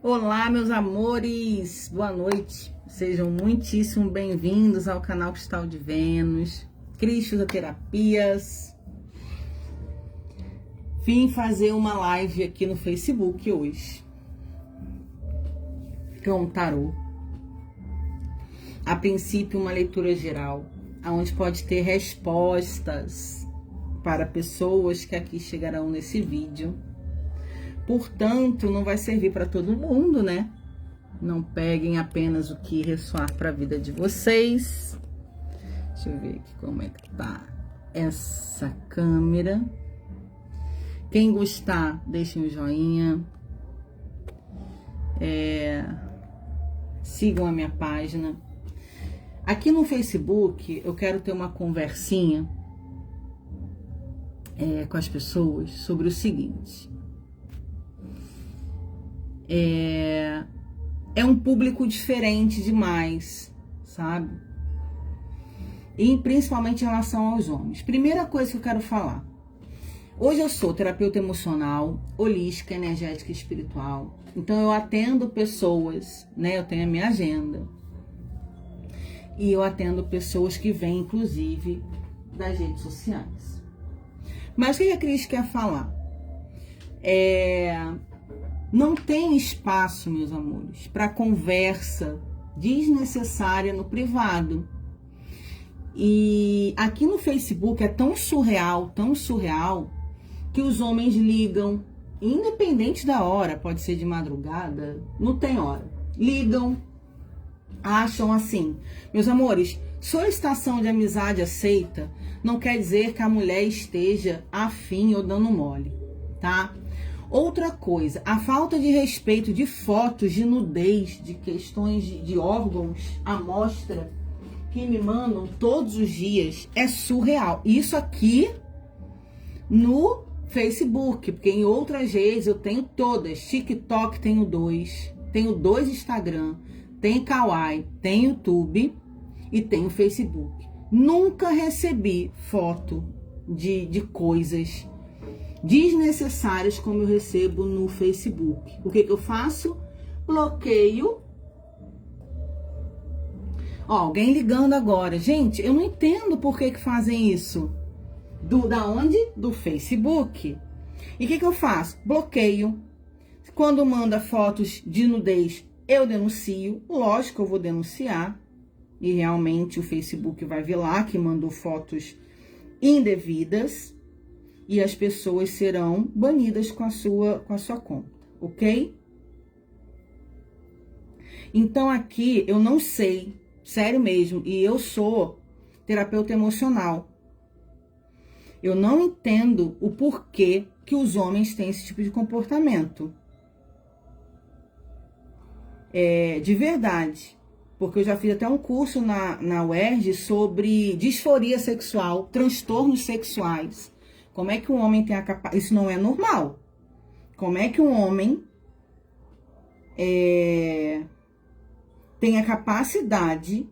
Olá, meus amores, boa noite. Sejam muitíssimo bem-vindos ao canal Cristal de Vênus, Cris Terapias. Vim fazer uma live aqui no Facebook hoje com o tarô. A princípio, uma leitura geral, onde pode ter respostas para pessoas que aqui chegarão nesse vídeo. Portanto, não vai servir para todo mundo, né? Não peguem apenas o que ressoar para a vida de vocês. Deixa eu ver aqui como é que tá essa câmera. Quem gostar, deixem um joinha. Sigam a minha página. Aqui no Facebook, eu quero ter uma conversinha com as pessoas sobre o seguinte. É um público diferente demais, sabe? E principalmente em relação aos homens. Primeira coisa que eu quero falar. Hoje eu sou terapeuta emocional, holística, energética e espiritual. Então eu atendo pessoas, né? Eu tenho a minha agenda. E eu atendo pessoas que vêm, inclusive, das redes sociais. Mas o que a Cris quer falar? Não tem espaço, meus amores, para conversa desnecessária no privado. E aqui no Facebook é tão surreal, que os homens ligam, independente da hora, pode ser de madrugada, não tem hora. Ligam, acham assim, meus amores, solicitação de amizade aceita não quer dizer que a mulher esteja afim ou dando mole, tá? Outra coisa, a falta de respeito de fotos de nudez, de questões de órgãos, amostra, que me mandam todos os dias, é surreal. Isso aqui no Facebook, porque em outras redes eu tenho todas. TikTok tenho dois Instagram, tem Kawaii, tem YouTube e tenho Facebook. Nunca recebi foto de coisas desnecessárias como eu recebo no Facebook. O que eu faço? Bloqueio. Alguém ligando agora. Gente, eu não entendo por que fazem isso. Da onde? Do Facebook. E o que eu faço? Bloqueio. Quando manda fotos de nudez, eu denuncio. Lógico que eu vou denunciar. E realmente o Facebook vai vir lá que mandou fotos indevidas. E as pessoas serão banidas com a sua conta, ok? Então aqui eu não sei, sério mesmo, e eu sou terapeuta emocional. Eu não entendo o porquê que os homens têm esse tipo de comportamento. De verdade. Porque eu já fiz até um curso na UERJ sobre disforia sexual, transtornos sexuais. Como é que um homem tem a capacidade... Isso não é normal. Como é que um homem tem a capacidade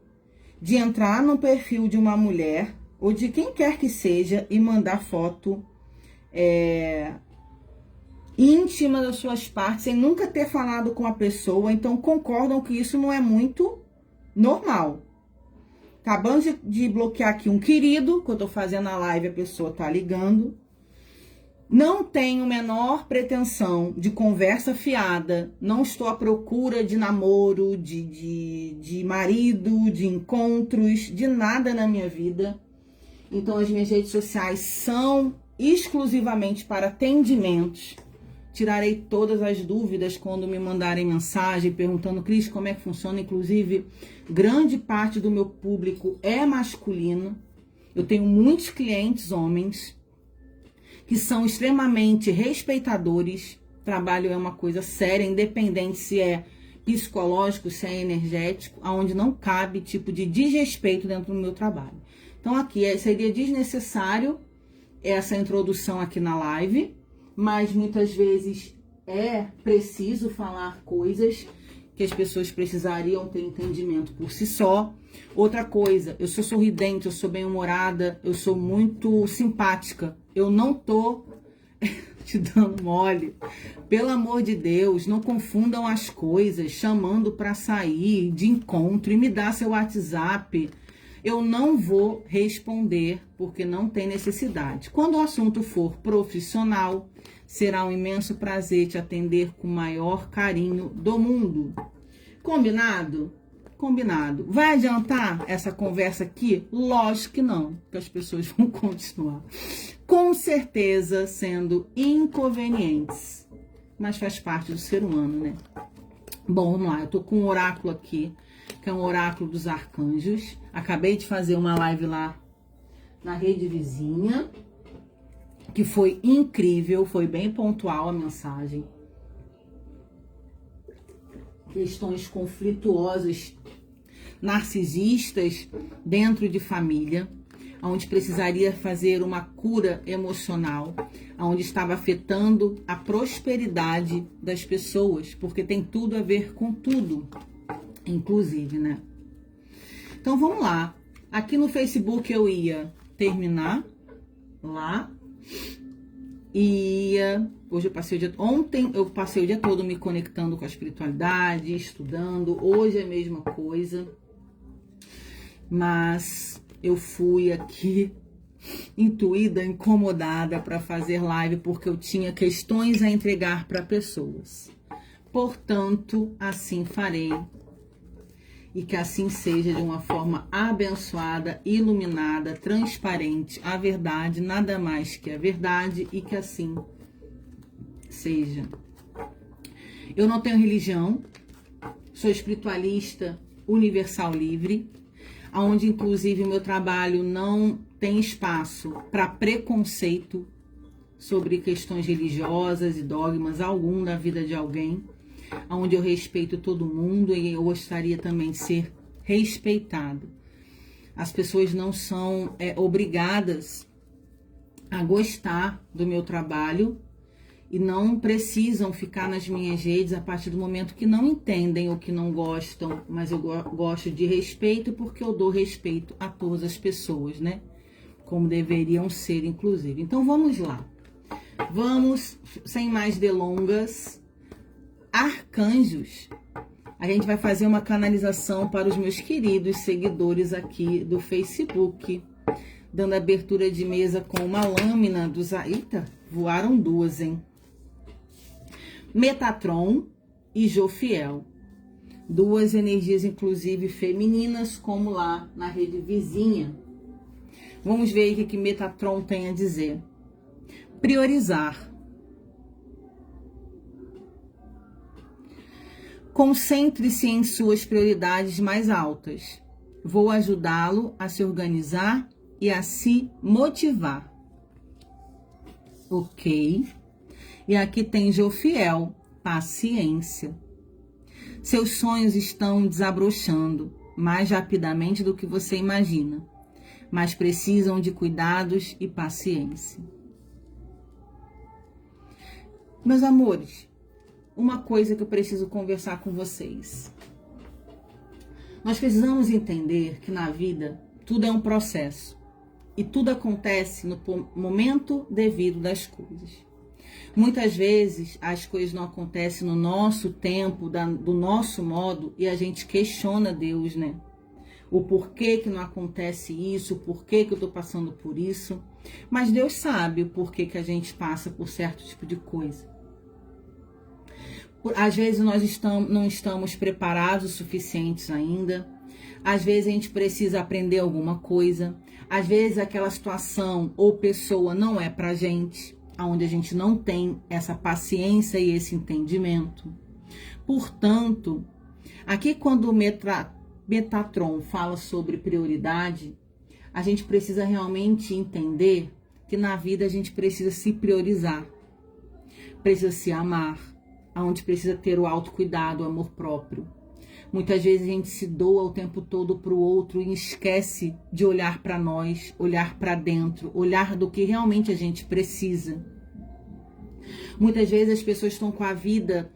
de entrar no perfil de uma mulher ou de quem quer que seja e mandar foto íntima das suas partes sem nunca ter falado com a pessoa? Então concordam que isso não é muito normal. Acabando de bloquear aqui um querido, que eu tô fazendo a live, a pessoa tá ligando. Não tenho menor pretensão de conversa fiada. Não estou à procura de namoro, de marido, de encontros, de nada na minha vida. Então as minhas redes sociais são exclusivamente para atendimentos. Tirarei todas as dúvidas quando me mandarem mensagem perguntando, Cris, como é que funciona? Inclusive, grande parte do meu público é masculino. Eu tenho muitos clientes homens que são extremamente respeitadores. Trabalho é uma coisa séria, independente se é psicológico, se é energético, onde não cabe tipo de desrespeito dentro do meu trabalho. Então aqui seria desnecessário essa introdução aqui na live, mas muitas vezes é preciso falar coisas que as pessoas precisariam ter entendimento por si só. Outra coisa, eu sou sorridente, eu sou bem-humorada, eu sou muito simpática. Eu não tô te dando mole. Pelo amor de Deus, não confundam as coisas, chamando para sair de encontro e me dá seu WhatsApp. Eu não vou responder, porque não tem necessidade. Quando o assunto for profissional, será um imenso prazer te atender com o maior carinho do mundo. Combinado? Combinado. Vai adiantar essa conversa aqui? Lógico que não, porque as pessoas vão continuar, com certeza, sendo inconvenientes. Mas faz parte do ser humano, né? Bom, vamos lá. Eu tô com um oráculo aqui, que é um oráculo dos arcanjos. Acabei de fazer uma live lá na rede vizinha, que foi incrível, foi bem pontual a mensagem. Questões conflituosas, narcisistas dentro de família, onde precisaria fazer uma cura emocional, onde estava afetando a prosperidade das pessoas, porque tem tudo a ver com tudo, inclusive, né? Então vamos lá. Aqui no Facebook eu ia terminar lá. Hoje eu passei o dia... Ontem eu passei o dia todo me conectando com a espiritualidade, estudando. Hoje é a mesma coisa. Mas eu fui aqui intuída, incomodada para fazer live, porque eu tinha questões a entregar para pessoas. Portanto, assim farei. E que assim seja, de uma forma abençoada, iluminada, transparente, a verdade, nada mais que a verdade, e que assim seja. Eu não tenho religião, sou espiritualista universal livre, onde inclusive o meu trabalho não tem espaço para preconceito sobre questões religiosas e dogmas algum da vida de alguém, onde eu respeito todo mundo e eu gostaria também de ser respeitado. As pessoas não são obrigadas a gostar do meu trabalho e não precisam ficar nas minhas redes a partir do momento que não entendem ou que não gostam, mas eu gosto de respeito porque eu dou respeito a todas as pessoas, né? Como deveriam ser, inclusive. Então vamos lá. Vamos, sem mais delongas, arcanjos. A gente vai fazer uma canalização para os meus queridos seguidores aqui do Facebook, dando abertura de mesa com uma lâmina dos... Eita, voaram duas, hein? Metatron e Jofiel. Duas energias, inclusive, femininas, como lá na rede vizinha. Vamos ver o que Metatron tem a dizer. Priorizar. Concentre-se em suas prioridades mais altas. Vou ajudá-lo a se organizar e a se motivar. Ok. E aqui tem Jofiel, paciência. Seus sonhos estão desabrochando mais rapidamente do que você imagina, mas precisam de cuidados e paciência. Meus amores, uma coisa que eu preciso conversar com vocês. Nós precisamos entender que na vida tudo é um processo e tudo acontece no momento devido das coisas. Muitas vezes as coisas não acontecem no nosso tempo, do nosso modo, e a gente questiona Deus, né? O porquê que não acontece isso, o porquê que eu tô passando por isso. Mas Deus sabe o porquê que a gente passa por certo tipo de coisa. Às vezes nós não estamos preparados o suficientes ainda. Às vezes a gente precisa aprender alguma coisa. Às vezes aquela situação ou pessoa não é pra gente, onde a gente não tem essa paciência e esse entendimento. Portanto, aqui quando o Metatron fala sobre prioridade, a gente precisa realmente entender que na vida a gente precisa se priorizar, precisa se amar, onde precisa ter o autocuidado, o amor próprio. Muitas vezes a gente se doa o tempo todo para o outro e esquece de olhar para nós, olhar para dentro, olhar do que realmente a gente precisa. Muitas vezes as pessoas estão com a vida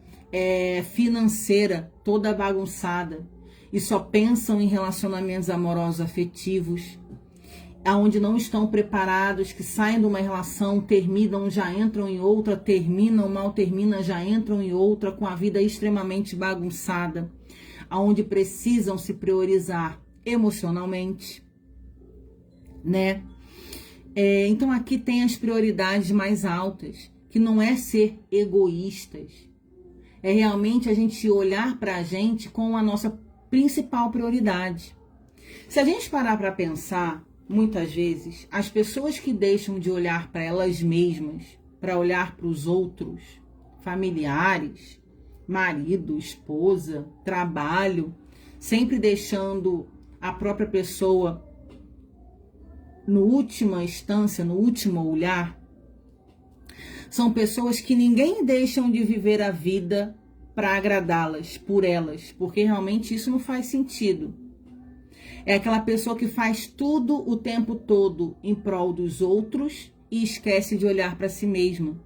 financeira toda bagunçada e só pensam em relacionamentos amorosos afetivos aonde não estão preparados, que saem de uma relação, terminam, já entram em outra, terminam, mal termina, já entram em outra, com a vida extremamente bagunçada, aonde precisam se priorizar emocionalmente, né? Então aqui tem as prioridades mais altas, que não é ser egoístas, é realmente a gente olhar para a gente com a nossa principal prioridade. Se a gente parar para pensar, muitas vezes, as pessoas que deixam de olhar para elas mesmas, para olhar para os outros, familiares, marido, esposa, trabalho, sempre deixando a própria pessoa no última instância, no último olhar, são pessoas que ninguém deixam de viver a vida para agradá-las, por elas, porque realmente isso não faz sentido. É aquela pessoa que faz tudo o tempo todo em prol dos outros e esquece de olhar para si mesma.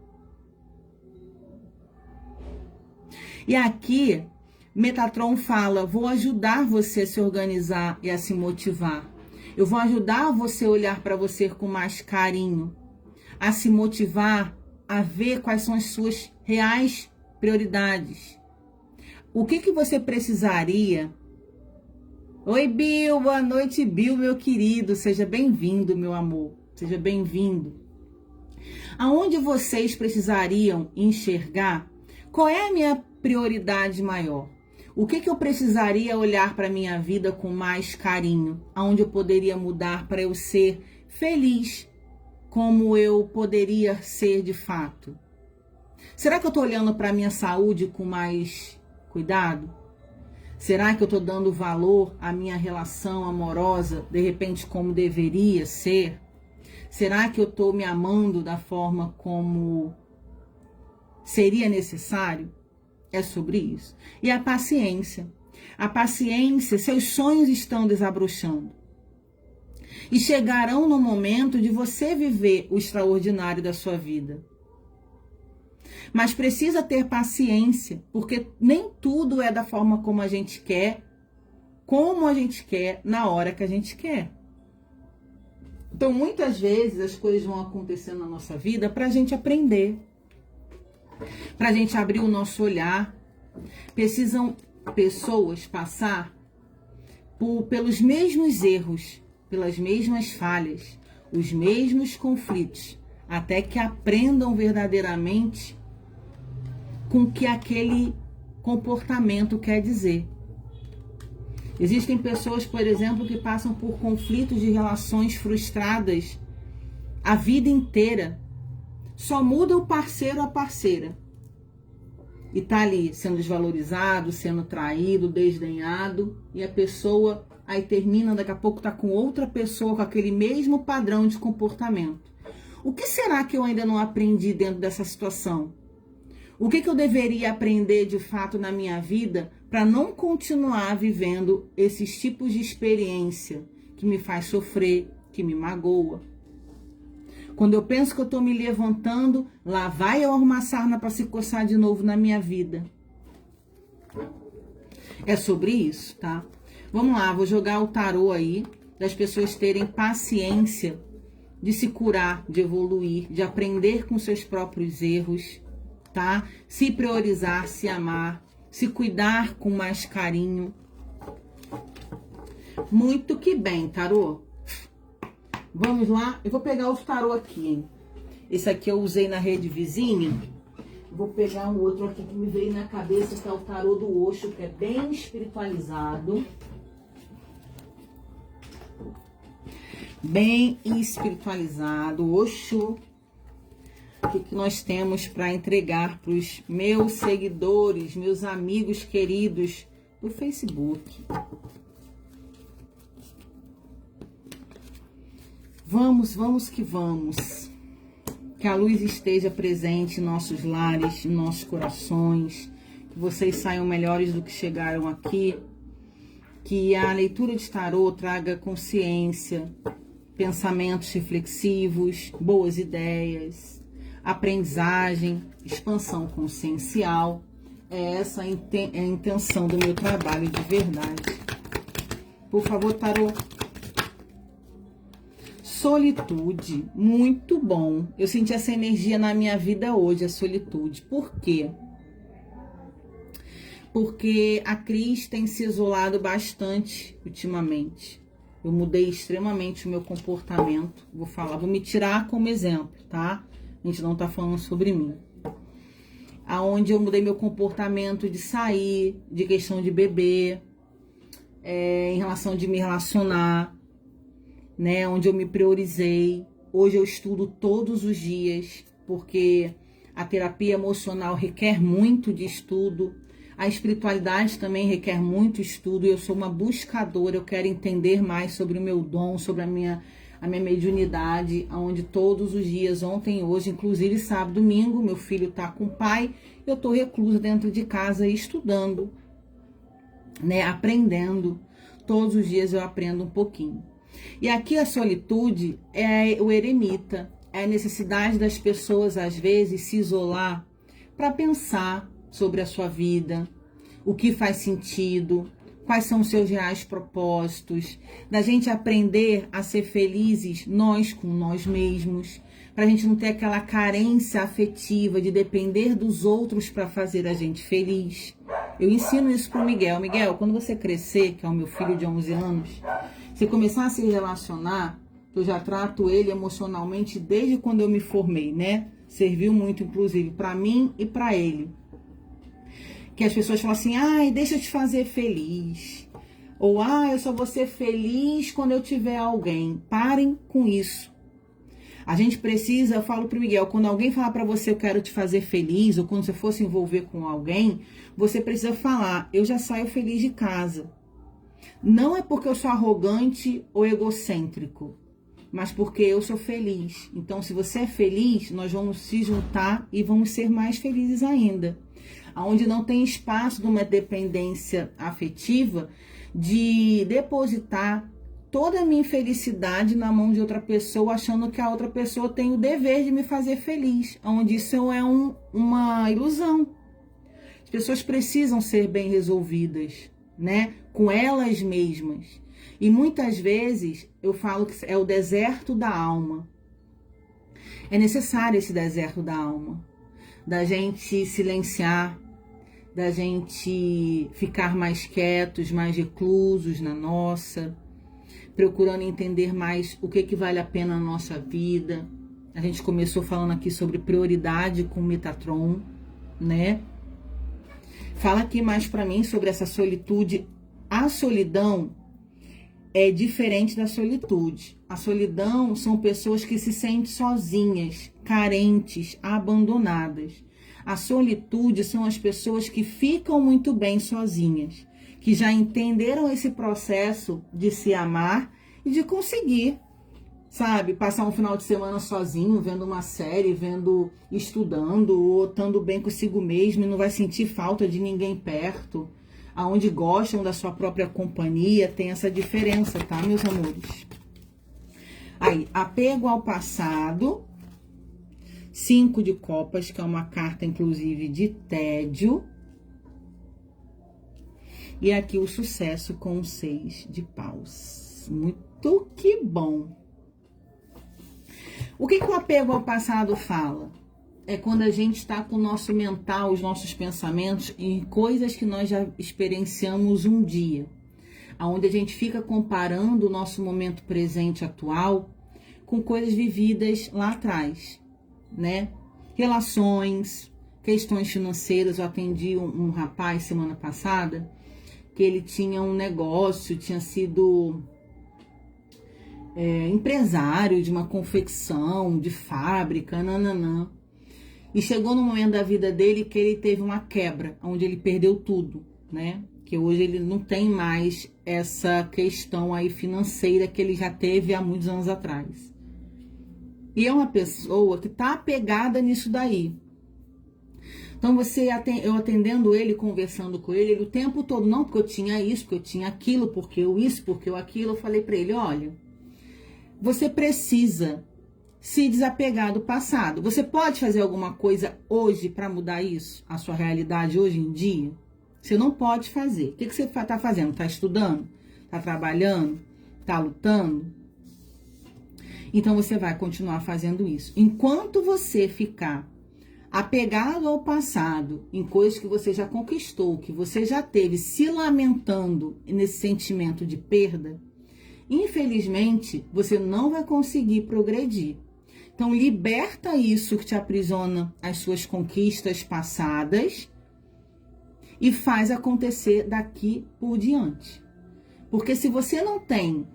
E aqui, Metatron fala, vou ajudar você a se organizar e a se motivar. Eu vou ajudar você a olhar para você com mais carinho, a se motivar, a ver quais são as suas reais prioridades. O que você precisaria... Oi, Bill, boa noite, Bill, meu querido, seja bem-vindo, meu amor, seja bem-vindo. Aonde vocês precisariam enxergar qual é a minha prioridade maior? O que eu precisaria olhar para a minha vida com mais carinho? Aonde eu poderia mudar para eu ser feliz, como eu poderia ser de fato? Será que eu estou olhando para a minha saúde com mais cuidado? Será que eu estou dando valor à minha relação amorosa, de repente, como deveria ser? Será que eu estou me amando da forma como seria necessário? É sobre isso. E a paciência. A paciência, seus sonhos estão desabrochando. E chegarão no momento de você viver o extraordinário da sua vida. Mas precisa ter paciência, porque nem tudo é da forma como a gente quer, na hora que a gente quer. Então, muitas vezes, as coisas vão acontecendo na nossa vida para a gente aprender, para a gente abrir o nosso olhar. Precisam pessoas passar pelos mesmos erros, pelas mesmas falhas, os mesmos conflitos, até que aprendam verdadeiramente com o que aquele comportamento quer dizer. Existem pessoas, por exemplo, que passam por conflitos de relações frustradas a vida inteira. Só muda o parceiro ou a parceira. E tá ali sendo desvalorizado, sendo traído, desdenhado. E a pessoa aí termina, daqui a pouco tá com outra pessoa com aquele mesmo padrão de comportamento. O que será que eu ainda não aprendi dentro dessa situação? O que eu deveria aprender de fato na minha vida para não continuar vivendo esses tipos de experiência que me faz sofrer, que me magoa? Quando eu penso que eu estou me levantando, lá vai eu arrumar sarna para se coçar de novo na minha vida. É sobre isso, tá? Vamos lá, vou jogar o tarô aí, das pessoas terem paciência de se curar, de evoluir, de aprender com seus próprios erros, tá? Se priorizar, se amar, se cuidar com mais carinho. Muito que bem, tarô. Vamos lá, eu vou pegar os tarô aqui, hein? Esse aqui eu usei na rede vizinha. Vou pegar um outro aqui que me veio na cabeça, que é o tarô do Osho, que é bem espiritualizado. Bem espiritualizado. Osho. O que nós temos para entregar para os meus seguidores, meus amigos queridos do Facebook? Vamos que vamos. Que a luz esteja presente em nossos lares, em nossos corações. Que vocês saiam melhores do que chegaram aqui. Que a leitura de tarô traga consciência, pensamentos reflexivos, boas ideias, aprendizagem, expansão consciencial. É essa a intenção do meu trabalho de verdade. Por favor, tarô, solitude, muito bom. Eu senti essa energia na minha vida hoje, a solitude. Por quê? Porque a Cris tem se isolado bastante ultimamente. Eu mudei extremamente o meu comportamento. Vou me tirar como exemplo, tá? A gente não tá falando sobre mim. Aonde eu mudei meu comportamento de sair, de questão de beber, em relação de me relacionar, né? Onde eu me priorizei. Hoje eu estudo todos os dias, porque a terapia emocional requer muito de estudo. A espiritualidade também requer muito estudo. Eu sou uma buscadora, eu quero entender mais sobre o meu dom, sobre a minha mediunidade, onde todos os dias, ontem, hoje, inclusive sábado, domingo, meu filho tá com o pai, eu tô reclusa dentro de casa estudando, né, aprendendo. Todos os dias eu aprendo um pouquinho. E aqui a solitude é o eremita, é a necessidade das pessoas, às vezes, se isolar para pensar sobre a sua vida, o que faz sentido, quais são os seus reais propósitos, da gente aprender a ser felizes nós com nós mesmos, para a gente não ter aquela carência afetiva de depender dos outros para fazer a gente feliz. Eu ensino isso pro Miguel. Miguel, quando você crescer, que é o meu filho de 11 anos, você começar a se relacionar, eu já trato ele emocionalmente desde quando eu me formei, né? Serviu muito, inclusive, para mim e para ele. Que as pessoas falam assim, ai, deixa eu te fazer feliz. Ou, eu só vou ser feliz quando eu tiver alguém. Parem com isso. A gente precisa, eu falo pro Miguel, quando alguém falar para você, eu quero te fazer feliz, ou quando você for se envolver com alguém, você precisa falar, eu já saio feliz de casa. Não é porque eu sou arrogante ou egocêntrico, mas porque eu sou feliz. Então, se você é feliz, nós vamos se juntar e vamos ser mais felizes ainda. Onde não tem espaço de uma dependência afetiva, de depositar toda a minha infelicidade na mão de outra pessoa, achando que a outra pessoa tem o dever de me fazer feliz, onde isso é uma ilusão. As pessoas precisam ser bem resolvidas, né, com elas mesmas. E muitas vezes eu falo que é o deserto da alma. É necessário esse deserto da alma, da gente silenciar, da gente ficar mais quietos, mais reclusos na nossa, procurando entender mais o que vale a pena na nossa vida. A gente começou falando aqui sobre prioridade com Metatron, né? Fala aqui mais para mim sobre essa solitude. A solidão é diferente da solitude. A solidão são pessoas que se sentem sozinhas, carentes, abandonadas. A solitude são as pessoas que ficam muito bem sozinhas, que já entenderam esse processo de se amar e de conseguir, sabe, passar um final de semana sozinho, vendo uma série, estudando, ou estando bem consigo mesmo e não vai sentir falta de ninguém perto, aonde gostam da sua própria companhia. Tem essa diferença, tá, meus amores? Aí, apego ao passado, 5 de copas, que é uma carta, inclusive, de tédio. E aqui o sucesso com 6 de paus. Muito que bom. O que o apego ao passado fala? É quando a gente está com o nosso mental, os nossos pensamentos em coisas que nós já experienciamos um dia. Onde a gente fica comparando o nosso momento presente atual com coisas vividas lá atrás, né? Relações, questões financeiras. Eu atendi um rapaz semana passada que ele tinha um negócio, tinha sido empresário de uma confecção, de fábrica, nananã. E chegou no momento da vida dele que ele teve uma quebra, onde ele perdeu tudo, né? Que hoje ele não tem mais essa questão aí financeira que ele já teve há muitos anos atrás. E é uma pessoa que tá apegada nisso daí. Então eu atendendo ele, conversando com ele o tempo todo, não porque eu tinha isso, porque eu tinha aquilo, porque eu isso, porque eu aquilo, eu falei para ele, olha, você precisa se desapegar do passado. Você pode fazer alguma coisa hoje para mudar isso, a sua realidade hoje em dia? Você não pode fazer. O que você está fazendo? Está estudando? Está trabalhando? Está lutando? Então você vai continuar fazendo isso. Enquanto você ficar apegado ao passado, em coisas que você já conquistou, que você já teve, se lamentando nesse sentimento de perda, infelizmente, você não vai conseguir progredir. Então, liberta isso que te aprisiona as suas conquistas passadas e faz acontecer daqui por diante. Porque se você não tem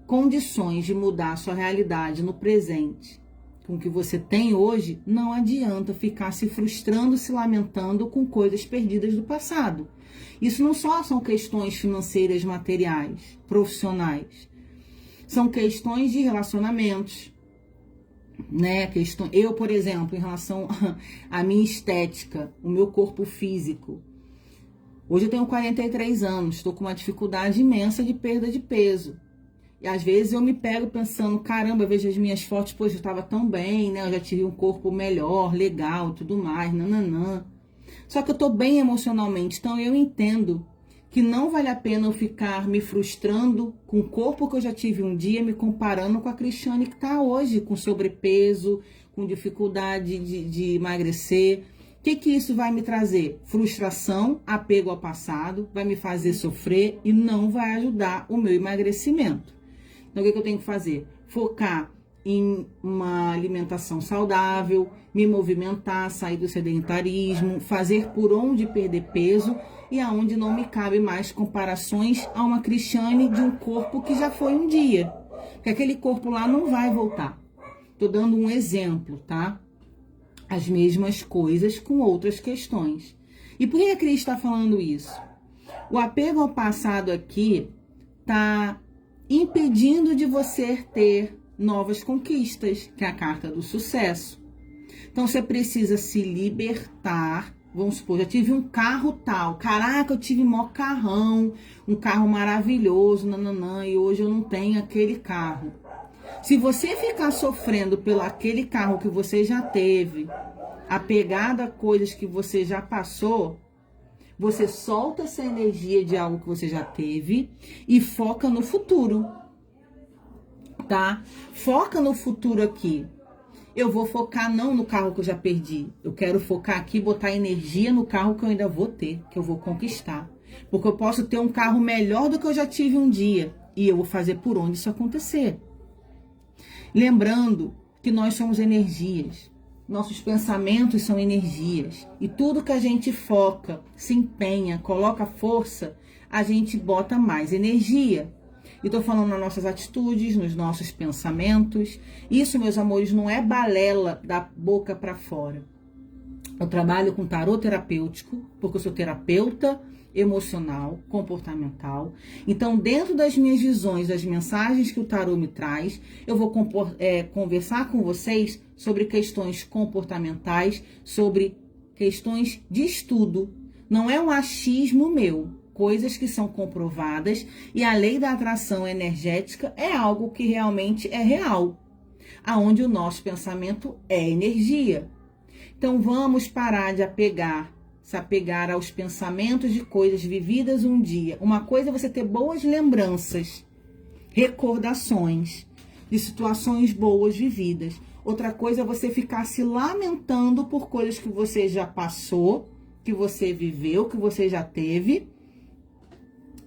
condições de mudar a sua realidade no presente, com o que você tem hoje, não adianta ficar se frustrando, se lamentando com coisas perdidas do passado. Isso não só são questões financeiras, materiais, profissionais. São questões de relacionamentos, né? Eu, por exemplo, em relação à minha estética, o meu corpo físico. Hoje eu tenho 43 anos, estou com uma dificuldade imensa de perda de peso. E às vezes eu me pego pensando, caramba, eu vejo as minhas fotos, poxa, eu estava tão bem, né? Eu já tive um corpo melhor, legal, tudo mais, nananã. Só que eu tô bem emocionalmente, então eu entendo que não vale a pena eu ficar me frustrando com o corpo que eu já tive um dia, me comparando com a Cristiane que tá hoje, com sobrepeso, com dificuldade de emagrecer. O que isso vai me trazer? Frustração, apego ao passado, vai me fazer sofrer e não vai ajudar o meu emagrecimento. Então, o que eu tenho que fazer? Focar em uma alimentação saudável, me movimentar, sair do sedentarismo, fazer por onde perder peso e aonde não me cabe mais comparações a uma Cristiane de um corpo que já foi um dia. Porque aquele corpo lá não vai voltar. Tô dando um exemplo, tá? As mesmas coisas com outras questões. E por que a Cris está falando isso? O apego ao passado aqui tá impedindo de você ter novas conquistas, que é a carta do sucesso. Então você precisa se libertar. Vamos supor, já tive um carro tal, caraca, eu tive mó carrão, um carro maravilhoso, nananã, e hoje eu não tenho aquele carro. Se você ficar sofrendo pelo aquele carro que você já teve, apegado a coisas que você já passou, você solta essa energia de algo que você já teve e foca no futuro, tá? Foca no futuro aqui. Eu vou focar não no carro que eu já perdi. Eu quero focar aqui, botar energia no carro que eu ainda vou ter, que eu vou conquistar. Porque eu posso ter um carro melhor do que eu já tive um dia. E eu vou fazer por onde isso acontecer. Lembrando que nós somos energias. Nossos pensamentos são energias. E tudo que a gente foca, se empenha, coloca força, a gente bota mais energia. E tô falando nas nossas atitudes, nos nossos pensamentos. Isso, meus amores, não é balela da boca para fora. Eu trabalho com tarô terapêutico, porque eu sou terapeuta emocional, comportamental. Então, dentro das minhas visões, das mensagens que o tarô me traz, eu vou conversar com vocês sobre questões comportamentais, sobre questões de estudo. Não é um achismo meu, coisas que são comprovadas, e a lei da atração energética é algo que realmente é real, aonde o nosso pensamento é energia. Então, vamos parar de se apegar aos pensamentos de coisas vividas um dia. Uma coisa é você ter boas lembranças, recordações de situações boas vividas. Outra coisa é você ficar se lamentando por coisas que você já passou, que você viveu, que você já teve,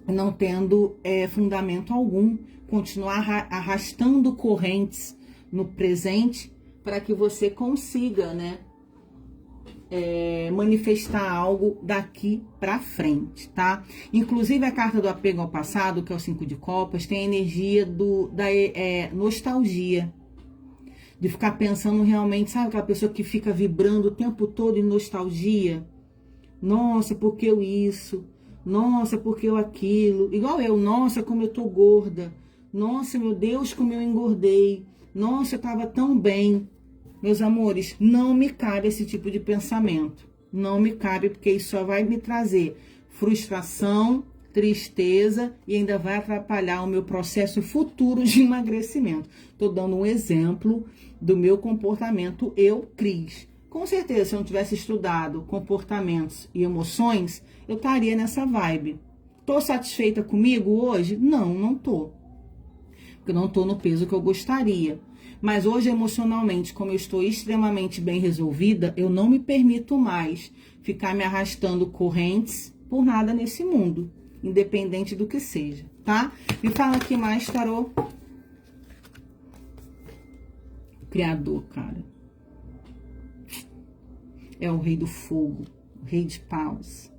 não tendo fundamento algum. Continuar arrastando correntes no presente para que você consiga, né? Manifestar algo daqui para frente, tá? Inclusive a carta do apego ao passado, que é o 5 de copas, tem a energia da nostalgia, de ficar pensando realmente, sabe aquela pessoa que fica vibrando o tempo todo em nostalgia? Nossa, porque eu isso? Nossa, porque eu aquilo? Igual eu, nossa, como eu tô gorda. Nossa, meu Deus, como eu engordei. Nossa, eu tava tão bem. Meus amores, não me cabe esse tipo de pensamento. Não me cabe, porque isso só vai me trazer frustração, tristeza e ainda vai atrapalhar o meu processo futuro de emagrecimento. Estou dando um exemplo do meu comportamento, Cris. Com certeza, se eu não tivesse estudado comportamentos e emoções, eu estaria nessa vibe. Estou satisfeita comigo hoje? Não, não estou. Porque eu não estou no peso que eu gostaria. Mas hoje, emocionalmente, como eu estou extremamente bem resolvida, eu não me permito mais ficar me arrastando correntes por nada nesse mundo, independente do que seja, tá? Me fala aqui mais, tarô. Criador, cara. É o rei do fogo, o rei de paus.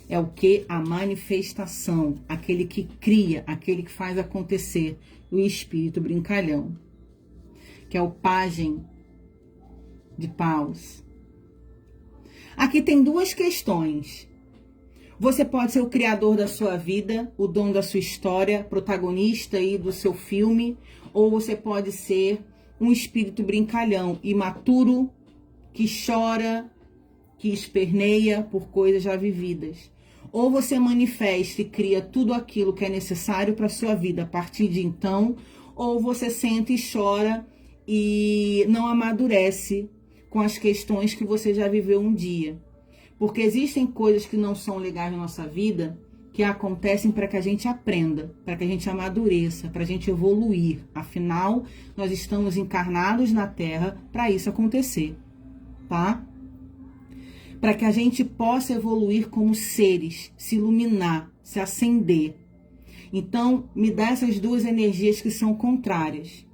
É o que? A manifestação, aquele que cria, aquele que faz acontecer, o espírito brincalhão, que é o pajem de paus. Aqui tem duas questões. Você pode ser o criador da sua vida, o dono da sua história, protagonista aí do seu filme, ou você pode ser um espírito brincalhão, imaturo, que chora, que esperneia por coisas já vividas. Ou você manifesta e cria tudo aquilo que é necessário para a sua vida a partir de então, ou você senta e chora e não amadurece com as questões que você já viveu um dia. Porque existem coisas que não são legais na nossa vida, que acontecem para que a gente aprenda, para que a gente amadureça, para a gente evoluir. Afinal, nós estamos encarnados na Terra para isso acontecer, tá? Para que a gente possa evoluir como seres, se iluminar, se acender. Então, me dá essas duas energias que são contrárias.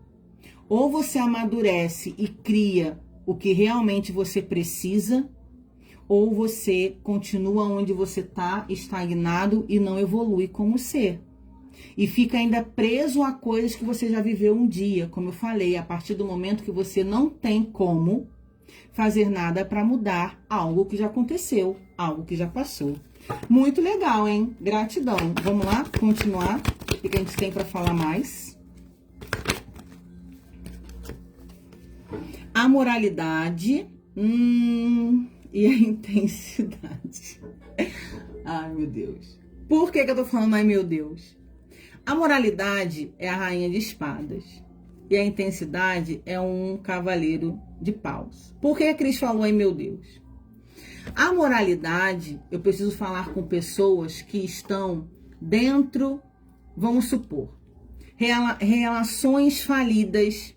Ou você amadurece e cria o que realmente você precisa, ou você continua onde você está, estagnado e não evolui como ser. E fica ainda preso a coisas que você já viveu um dia, como eu falei, a partir do momento que você não tem como fazer nada para mudar algo que já aconteceu, algo que já passou. Muito legal, hein? Gratidão. Vamos lá, continuar. O que a gente tem para falar mais? A moralidade e a intensidade. Ai, meu Deus. Por que eu tô falando ai, meu Deus? A moralidade é a rainha de espadas. E a intensidade é um cavaleiro de paus. Por que a Cris falou ai, meu Deus? A moralidade, eu preciso falar com pessoas que estão dentro, vamos supor, relações falidas,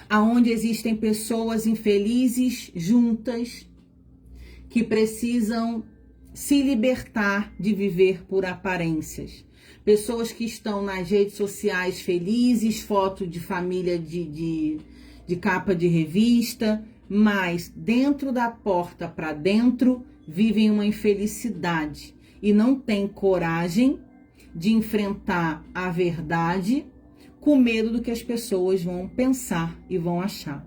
aonde existem pessoas infelizes juntas que precisam se libertar de viver por aparências. Pessoas que estão nas redes sociais felizes, foto de família de capa de revista, mas dentro da porta para dentro vivem uma infelicidade e não têm coragem de enfrentar a verdade com medo do que as pessoas vão pensar e vão achar.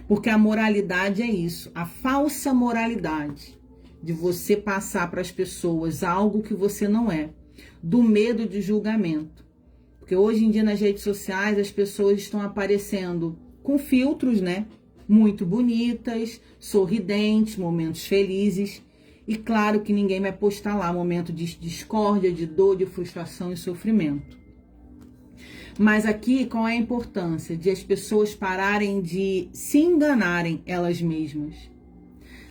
Porque a moralidade é isso, a falsa moralidade de você passar para as pessoas algo que você não é, do medo de julgamento. Porque hoje em dia nas redes sociais as pessoas estão aparecendo com filtros, né? Muito bonitas, sorridentes, momentos felizes. E claro que ninguém vai postar lá momento de discórdia, de dor, de frustração e sofrimento. Mas aqui, qual é a importância de as pessoas pararem de se enganarem elas mesmas?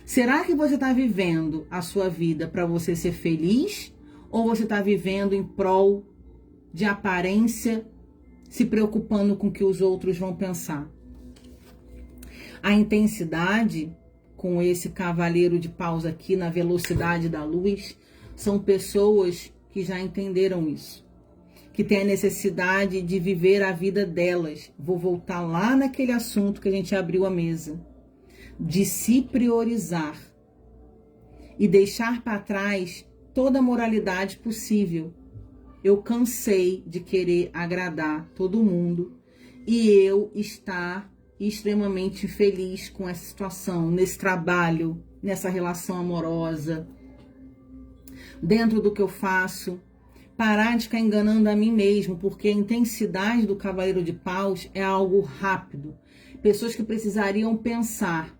Será que você está vivendo a sua vida para você ser feliz? Ou você está vivendo em prol de aparência, se preocupando com o que os outros vão pensar? A intensidade, com esse cavaleiro de paus aqui na velocidade da luz, são pessoas que já entenderam isso, que têm a necessidade de viver a vida delas. Vou voltar lá naquele assunto que a gente abriu a mesa, de se priorizar e deixar para trás toda a moralidade possível. Eu cansei de querer agradar todo mundo e eu estar extremamente feliz com essa situação, nesse trabalho, nessa relação amorosa, dentro do que eu faço. Parar de ficar enganando a mim mesmo, porque a intensidade do cavaleiro de paus é algo rápido. Pessoas que precisariam pensar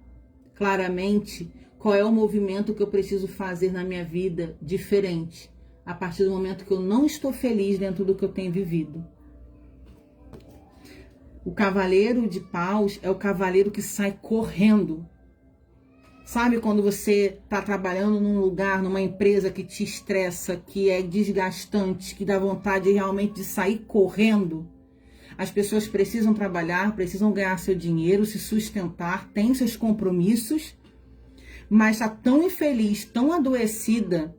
claramente qual é o movimento que eu preciso fazer na minha vida diferente, a partir do momento que eu não estou feliz dentro do que eu tenho vivido. O cavaleiro de paus é o cavaleiro que sai correndo. Sabe quando você está trabalhando num lugar, numa empresa que te estressa, que é desgastante, que dá vontade realmente de sair correndo? As pessoas precisam trabalhar, precisam ganhar seu dinheiro, se sustentar, têm seus compromissos, mas está tão infeliz, tão adoecida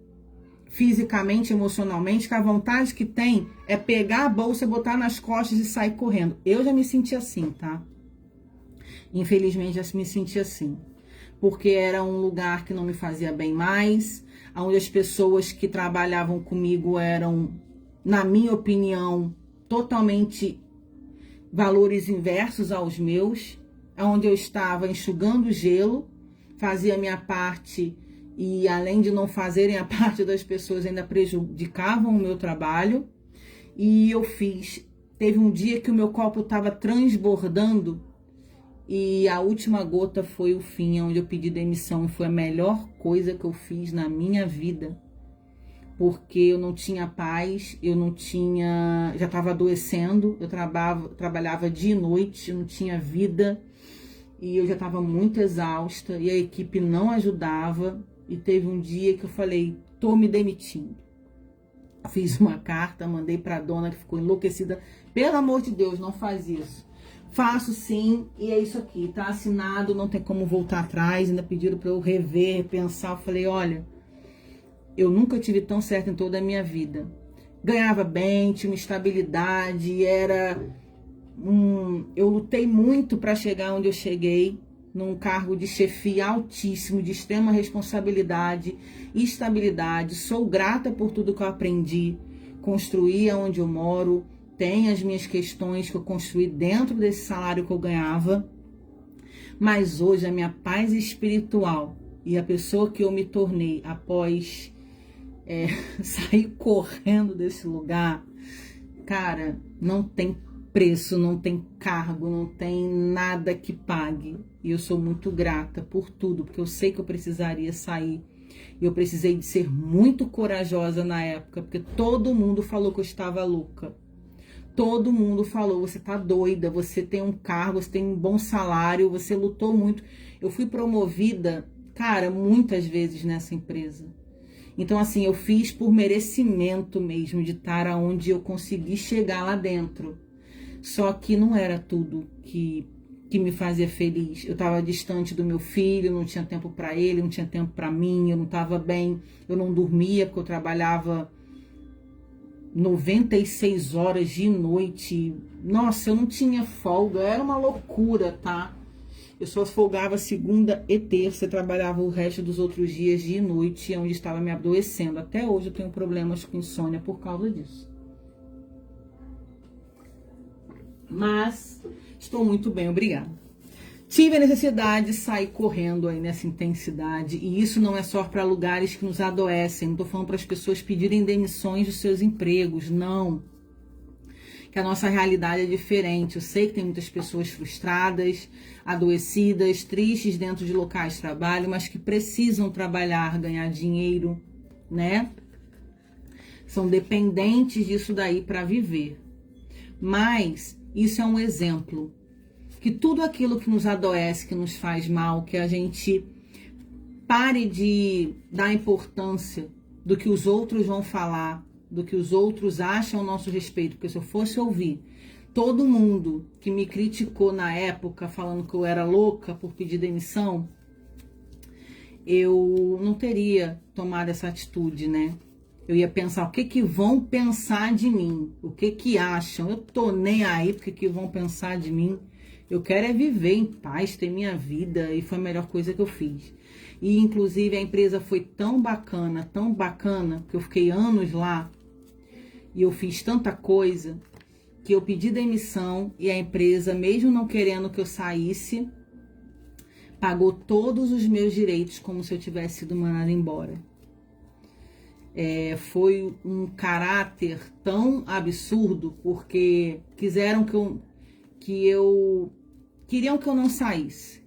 fisicamente, emocionalmente, que a vontade que tem é pegar a bolsa, botar nas costas e sair correndo. Eu já me senti assim, tá? Infelizmente, já me senti assim. Porque era um lugar que não me fazia bem mais, onde as pessoas que trabalhavam comigo eram, na minha opinião, totalmente valores inversos aos meus, onde eu estava enxugando gelo, fazia a minha parte e, além de não fazerem a parte das pessoas, ainda prejudicavam o meu trabalho. E eu fiz. Teve um dia que o meu copo estava transbordando e a última gota foi o fim, onde eu pedi demissão. Foi a melhor coisa que eu fiz na minha vida. Porque eu não tinha paz, eu não tinha... Já estava adoecendo, eu trabalhava dia e noite, eu não tinha vida. E eu já estava muito exausta e a equipe não ajudava. E teve um dia que eu falei, tô me demitindo. Fiz uma carta, mandei para a dona, que ficou enlouquecida. Pelo amor de Deus, não faz isso. Faço sim, e é isso aqui, tá assinado, não tem como voltar atrás. Ainda pediram para eu rever, repensar. Eu falei, olha, eu nunca tive tão certo em toda a minha vida. Ganhava bem, tinha uma estabilidade, eu lutei muito para chegar onde eu cheguei, num cargo de chefia altíssimo, de extrema responsabilidade e estabilidade. Sou grata por tudo que eu aprendi, construí onde eu moro, tenho as minhas questões que eu construí dentro desse salário que eu ganhava, mas hoje a minha paz espiritual e a pessoa que eu me tornei após sair correndo desse lugar, cara, não tem preço, não tem cargo, não tem nada que pague. E eu sou muito grata por tudo, porque eu sei que eu precisaria sair. E eu precisei de ser muito corajosa na época, porque todo mundo falou que eu estava louca. Todo mundo falou, você tá doida, você tem um cargo, você tem um bom salário, você lutou muito. Eu fui promovida, cara, muitas vezes nessa empresa. Então, assim, eu fiz por merecimento mesmo de estar aonde eu consegui chegar lá dentro. Só que não era tudo que me fazia feliz. Eu estava distante do meu filho, não tinha tempo para ele, não tinha tempo para mim, eu não estava bem, eu não dormia porque eu trabalhava 96 horas de noite. Nossa, eu não tinha folga, era uma loucura, tá? Eu só folgava segunda e terça, trabalhava o resto dos outros dias de noite, onde estava me adoecendo. Até hoje eu tenho problemas com insônia por causa disso. Mas estou muito bem, obrigada. Tive a necessidade de sair correndo aí nessa intensidade. E isso não é só para lugares que nos adoecem. Não estou falando para as pessoas pedirem demissões dos seus empregos, não. Que a nossa realidade é diferente. Eu sei que tem muitas pessoas frustradas, adoecidas, tristes dentro de locais de trabalho, mas que precisam trabalhar, ganhar dinheiro, né? São dependentes disso daí para viver. Mas isso é um exemplo. Que tudo aquilo que nos adoece, que nos faz mal, que a gente pare de dar importância do que os outros vão falar, do que os outros acham a nosso respeito. Porque se eu fosse ouvir todo mundo que me criticou na época, falando que eu era louca por pedir demissão, eu não teria tomado essa atitude, né? Eu ia pensar, o que que vão pensar de mim? O que que acham? Eu tô nem aí porque que vão pensar de mim. Eu quero é viver em paz, ter minha vida, e foi a melhor coisa que eu fiz. E, inclusive, a empresa foi tão bacana, que eu fiquei anos lá, e eu fiz tanta coisa, que eu pedi demissão, e a empresa, mesmo não querendo que eu saísse, pagou todos os meus direitos como se eu tivesse sido mandada embora. Foi um caráter tão absurdo, porque queriam que eu não saísse.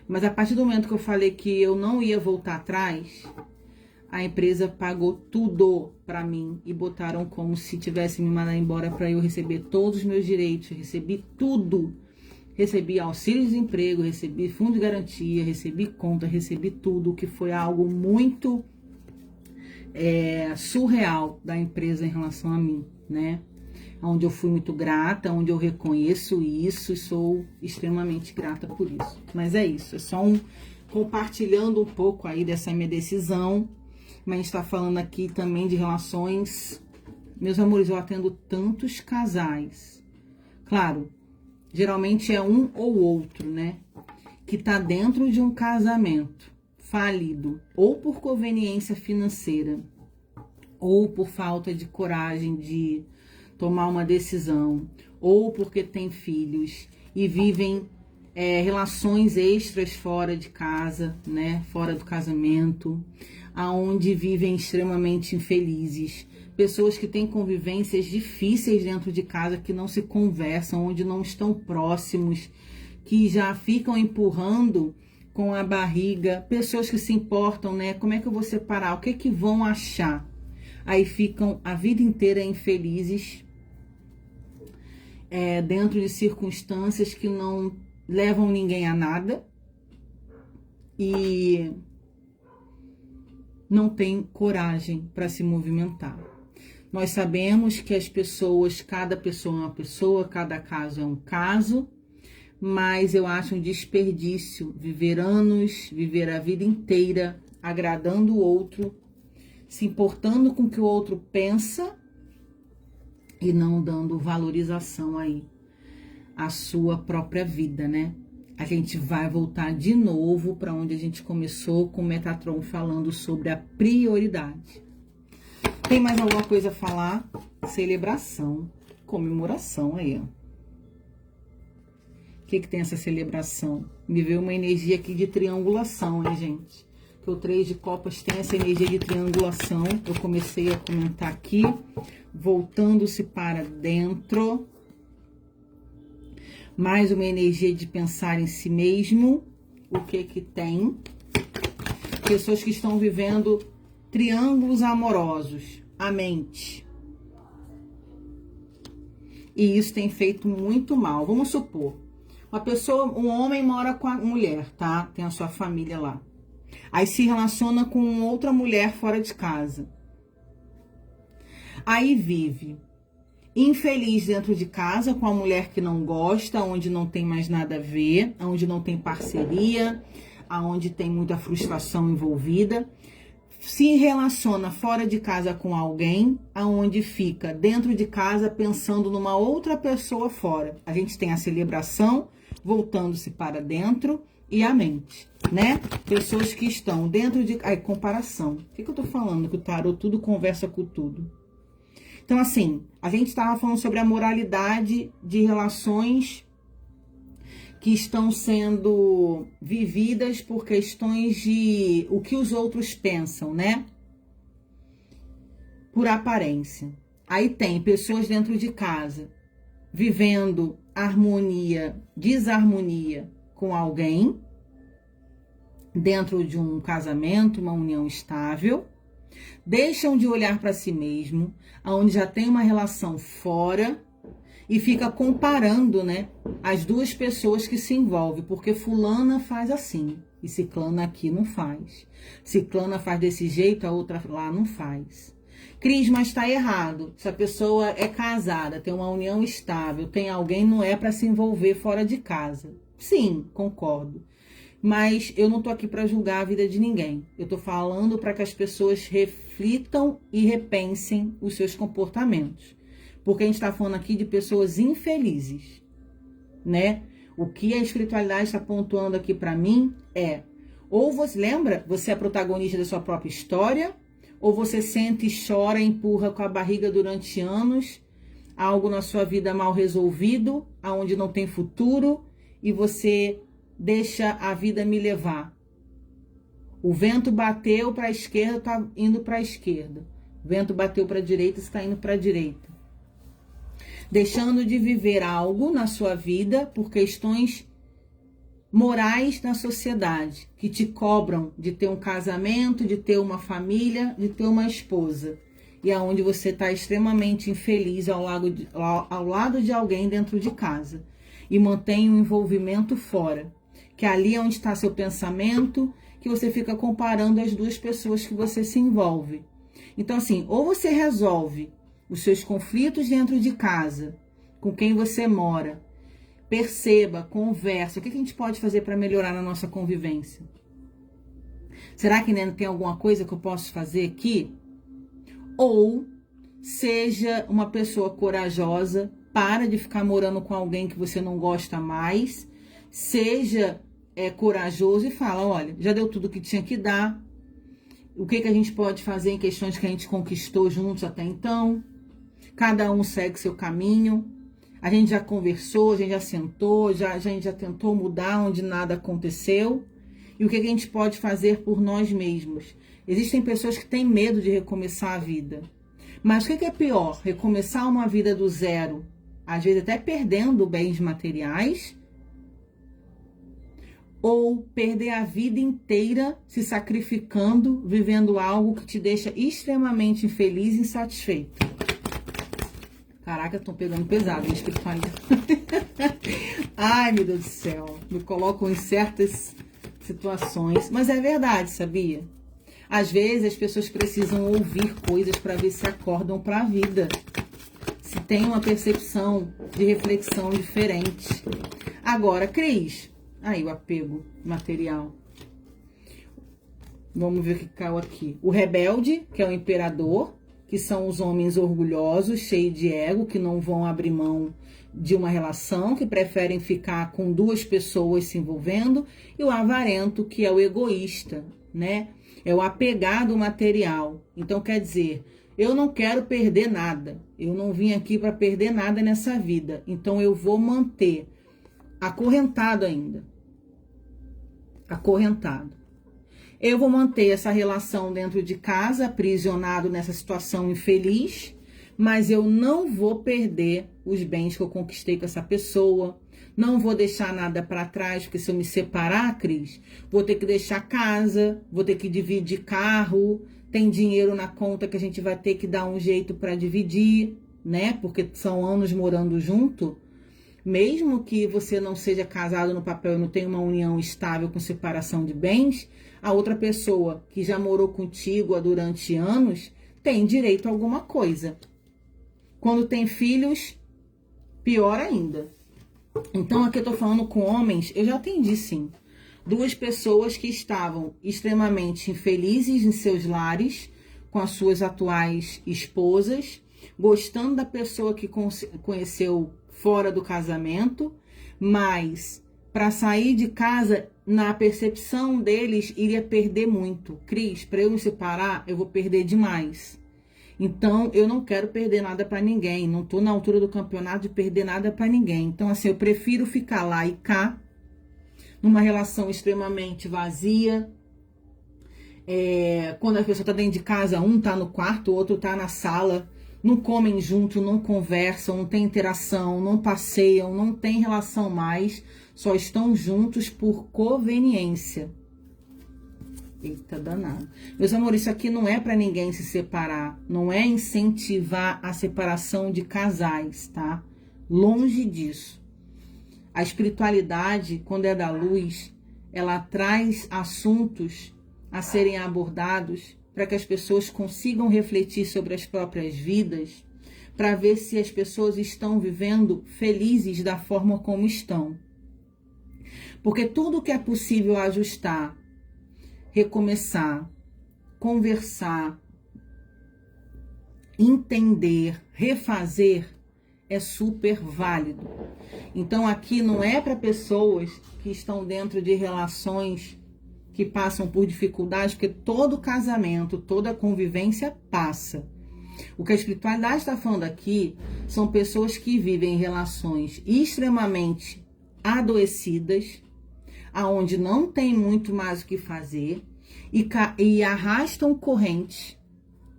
Mas a partir do momento que eu falei que eu não ia voltar atrás, a empresa pagou tudo para mim e botaram como se tivesse me mandado embora para eu receber todos os meus direitos. Eu recebi tudo. Recebi auxílio-desemprego, recebi fundo de garantia, recebi conta, recebi tudo, que foi algo muito surreal da empresa em relação a mim, né? onde eu fui muito grata, onde eu reconheço isso e sou extremamente grata por isso. Mas é isso, é só compartilhando um pouco aí dessa minha decisão, mas a gente tá falando aqui também de relações. Meus amores, eu atendo tantos casais, claro, geralmente é um ou outro, né, que tá dentro de um casamento falido, ou por conveniência financeira, ou por falta de coragem de tomar uma decisão, ou porque tem filhos e vivem relações extras fora de casa, né, fora do casamento, aonde vivem extremamente infelizes, pessoas que têm convivências difíceis dentro de casa, que não se conversam, onde não estão próximos, que já ficam empurrando com a barriga, pessoas que se importam, né, como é que eu vou separar, o que é que vão achar? Aí ficam a vida inteira infelizes, dentro de circunstâncias que não levam ninguém a nada e não tem coragem para se movimentar. Nós sabemos que as pessoas, cada pessoa é uma pessoa, cada caso é um caso, mas eu acho um desperdício viver anos, viver a vida inteira agradando o outro, se importando com o que o outro pensa e não dando valorização aí à sua própria vida, né? A gente vai voltar de novo para onde a gente começou com o Metatron falando sobre a prioridade. Tem mais alguma coisa a falar? Celebração, comemoração aí, ó. O que tem essa celebração? Me veio uma energia aqui de triangulação, hein, gente? Que o 3 de copas tem essa energia de triangulação. Eu comecei a comentar aqui, voltando-se para dentro. Mais uma energia de pensar em si mesmo. O que tem? Pessoas que estão vivendo triângulos amorosos. A mente. E isso tem feito muito mal. Vamos supor, uma pessoa, um homem mora com a mulher, tá? Tem a sua família lá. Aí se relaciona com outra mulher fora de casa. Aí vive infeliz dentro de casa com a mulher que não gosta, onde não tem mais nada a ver, onde não tem parceria, onde tem muita frustração envolvida. Se relaciona fora de casa com alguém, aonde fica dentro de casa pensando numa outra pessoa fora. A gente tem a celebração, voltando-se para dentro, e a mente, né? Pessoas que estão dentro de... Aí, comparação. O que eu tô falando? Que o tarô tudo conversa com tudo. Então, assim, a gente estava falando sobre a moralidade de relações que estão sendo vividas por questões de o que os outros pensam, né? Por aparência. Aí tem pessoas dentro de casa vivendo harmonia, desarmonia com alguém, dentro de um casamento, uma união estável, deixam de olhar para si mesmo, aonde já tem uma relação fora, e fica comparando, né, as duas pessoas que se envolvem, porque fulana faz assim, e ciclana aqui não faz. Ciclana faz desse jeito, a outra lá não faz. Cris, mas tá errado. Se a pessoa é casada, tem uma união estável, tem alguém, não é para se envolver fora de casa. Sim, concordo. Mas eu não tô aqui para julgar a vida de ninguém. Eu tô falando para que as pessoas reflitam e repensem os seus comportamentos. Porque a gente está falando aqui de pessoas infelizes, né? O que a espiritualidade está pontuando aqui para mim é: ou você lembra, você é protagonista da sua própria história, ou você sente e chora, empurra com a barriga durante anos, algo na sua vida mal resolvido, aonde não tem futuro, e você deixa a vida me levar. O vento bateu para a esquerda, está indo para a esquerda. O vento bateu para a direita, está indo para a direita. Deixando de viver algo na sua vida por questões morais na sociedade, que te cobram de ter um casamento, de ter uma família, de ter uma esposa. E aonde você está extremamente infeliz ao lado de alguém dentro de casa. E mantém um envolvimento fora. Que ali é onde está seu pensamento, que você fica comparando as duas pessoas que você se envolve. Então, assim, ou você resolve os seus conflitos dentro de casa, com quem você mora. Perceba, conversa. O que a gente pode fazer para melhorar na nossa convivência? Será que ainda tem alguma coisa que eu posso fazer aqui? Ou seja uma pessoa corajosa, para de ficar morando com alguém que você não gosta mais. Seja corajoso e fala, olha, já deu tudo que tinha que dar. O que a gente pode fazer em questões que a gente conquistou juntos até então? Cada um segue seu caminho. A gente já conversou, a gente já sentou, a gente já tentou mudar onde nada aconteceu. E o que a gente pode fazer por nós mesmos? Existem pessoas que têm medo de recomeçar a vida. Mas o que é pior? Recomeçar uma vida do zero, às vezes até perdendo bens materiais, ou perder a vida inteira se sacrificando, vivendo algo que te deixa extremamente infeliz e insatisfeito. Caraca, estão pegando pesado, espiritualidade. Ai, meu Deus do céu. Me colocam em certas situações. Mas é verdade, sabia? Às vezes as pessoas precisam ouvir coisas para ver se acordam para a vida. Se tem uma percepção de reflexão diferente. Agora, Cris. Aí, o apego material. Vamos ver o que caiu aqui. O rebelde, que é o imperador, que são os homens orgulhosos, cheios de ego, que não vão abrir mão de uma relação, que preferem ficar com duas pessoas se envolvendo. E o avarento, que é o egoísta, né? É o apegado material. Então, quer dizer, eu não quero perder nada. Eu não vim aqui para perder nada nessa vida. Então, eu vou manter acorrentado ainda. Acorrentado. Eu vou manter essa relação dentro de casa, aprisionado nessa situação infeliz, mas eu não vou perder os bens que eu conquistei com essa pessoa. Não vou deixar nada para trás, porque se eu me separar, Cris, vou ter que deixar casa, vou ter que dividir carro, tem dinheiro na conta que a gente vai ter que dar um jeito para dividir, né? Porque são anos morando junto. Mesmo que você não seja casado no papel e não tenha uma união estável com separação de bens, a outra pessoa que já morou contigo durante anos tem direito a alguma coisa. Quando tem filhos, pior ainda. Então, aqui eu tô falando com homens, eu já atendi sim. Duas pessoas que estavam extremamente infelizes em seus lares, com as suas atuais esposas, gostando da pessoa que conheceu fora do casamento, mas para sair de casa, na percepção deles, iria perder muito. Cris, para eu me separar, eu vou perder demais. Então, eu não quero perder nada para ninguém. Não tô na altura do campeonato de perder nada para ninguém. Então, assim, eu prefiro ficar lá e cá, numa relação extremamente vazia. Quando a pessoa tá dentro de casa, um tá no quarto, o outro tá na sala. Não comem junto, não conversam, não tem interação, não passeiam, não tem relação mais. Só estão juntos por conveniência. Eita, danado. Meus amores, isso aqui não é para ninguém se separar. Não é incentivar a separação de casais, tá? Longe disso. A espiritualidade, quando é da luz, ela traz assuntos a serem abordados para que as pessoas consigam refletir sobre as próprias vidas, para ver se as pessoas estão vivendo felizes da forma como estão. Porque tudo que é possível ajustar, recomeçar, conversar, entender, refazer, é super válido. Então aqui não é para pessoas que estão dentro de relações que passam por dificuldades, porque todo casamento, toda convivência passa. O que a espiritualidade está falando aqui são pessoas que vivem em relações extremamente adoecidas, aonde não tem muito mais o que fazer e arrastam correntes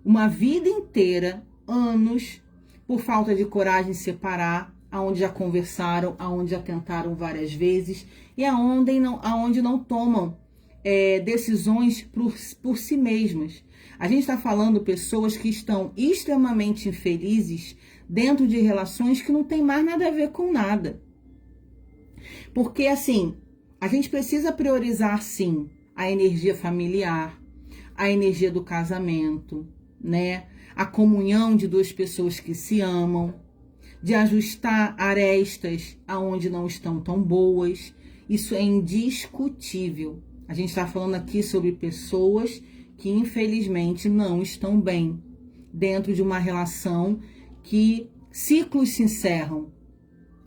uma vida inteira, anos, por falta de coragem de separar, aonde já conversaram, aonde já tentaram várias vezes e aonde não tomam decisões por si mesmas. A gente está falando pessoas que estão extremamente infelizes dentro de relações que não tem mais nada a ver com nada. Porque assim, a gente precisa priorizar sim a energia familiar, a energia do casamento, né? A comunhão de duas pessoas que se amam, de ajustar arestas aonde não estão tão boas. Isso é indiscutível. A gente está falando aqui sobre pessoas que infelizmente não estão bem dentro de uma relação que ciclos se encerram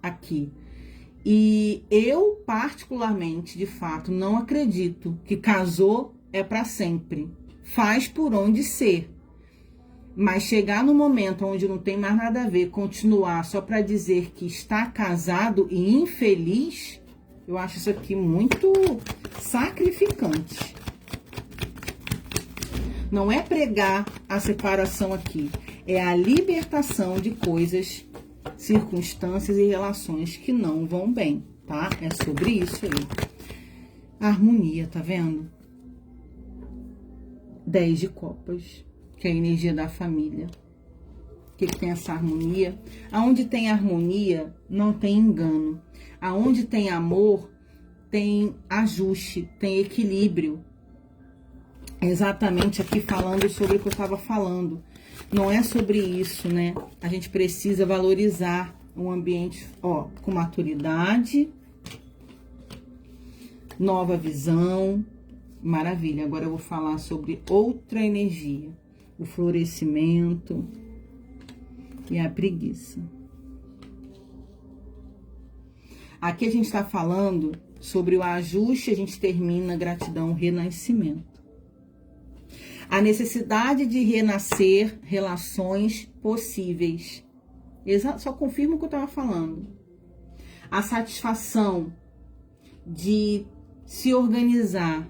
aqui. E eu, particularmente, de fato, não acredito que casou é para sempre. Faz por onde ser. Mas chegar no momento onde não tem mais nada a ver, continuar só para dizer que está casado e infeliz, eu acho isso aqui muito sacrificante. Não é pregar a separação aqui, é a libertação de coisas, circunstâncias e relações que não vão bem, tá? É sobre isso aí. Harmonia, tá vendo? 10 de copas, que é a energia da família. O que tem essa harmonia? Aonde tem harmonia, não tem engano. Aonde tem amor, tem ajuste, tem equilíbrio. Exatamente aqui falando sobre o que eu estava falando. Não é sobre isso, né? A gente precisa valorizar um ambiente, ó, com maturidade, nova visão. Maravilha. Agora eu vou falar sobre outra energia. O florescimento e a preguiça. Aqui a gente está falando sobre o ajuste, a gente termina gratidão, renascimento. A necessidade de renascer relações possíveis. Só confirma o que eu estava falando. A satisfação de se organizar,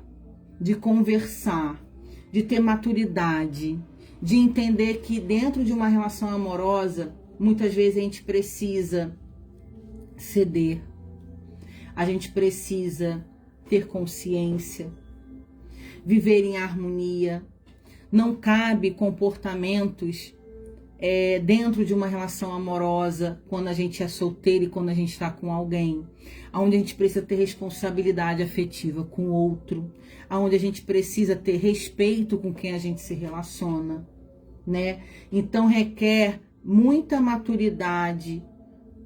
de conversar, de ter maturidade, de entender que dentro de uma relação amorosa, muitas vezes a gente precisa ceder, a gente precisa ter consciência, viver em harmonia. Não cabe comportamentos dentro de uma relação amorosa, quando a gente é solteiro e quando a gente está com alguém, onde a gente precisa ter responsabilidade afetiva com o outro, onde a gente precisa ter respeito com quem a gente se relaciona, né? Então requer muita maturidade,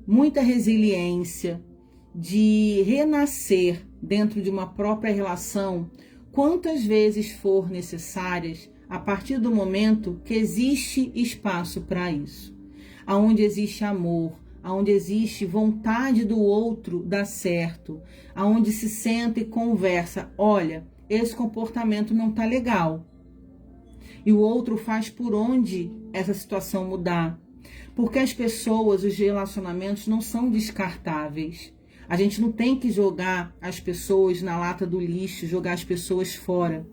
muita resiliência de renascer dentro de uma própria relação, quantas vezes for necessárias, a partir do momento que existe espaço para isso, aonde existe amor, aonde existe vontade do outro dar certo, aonde se senta e conversa, olha, esse comportamento não tá legal. E o outro faz por onde essa situação mudar. Porque as pessoas, os relacionamentos não são descartáveis. A gente não tem que jogar as pessoas na lata do lixo, jogar as pessoas fora,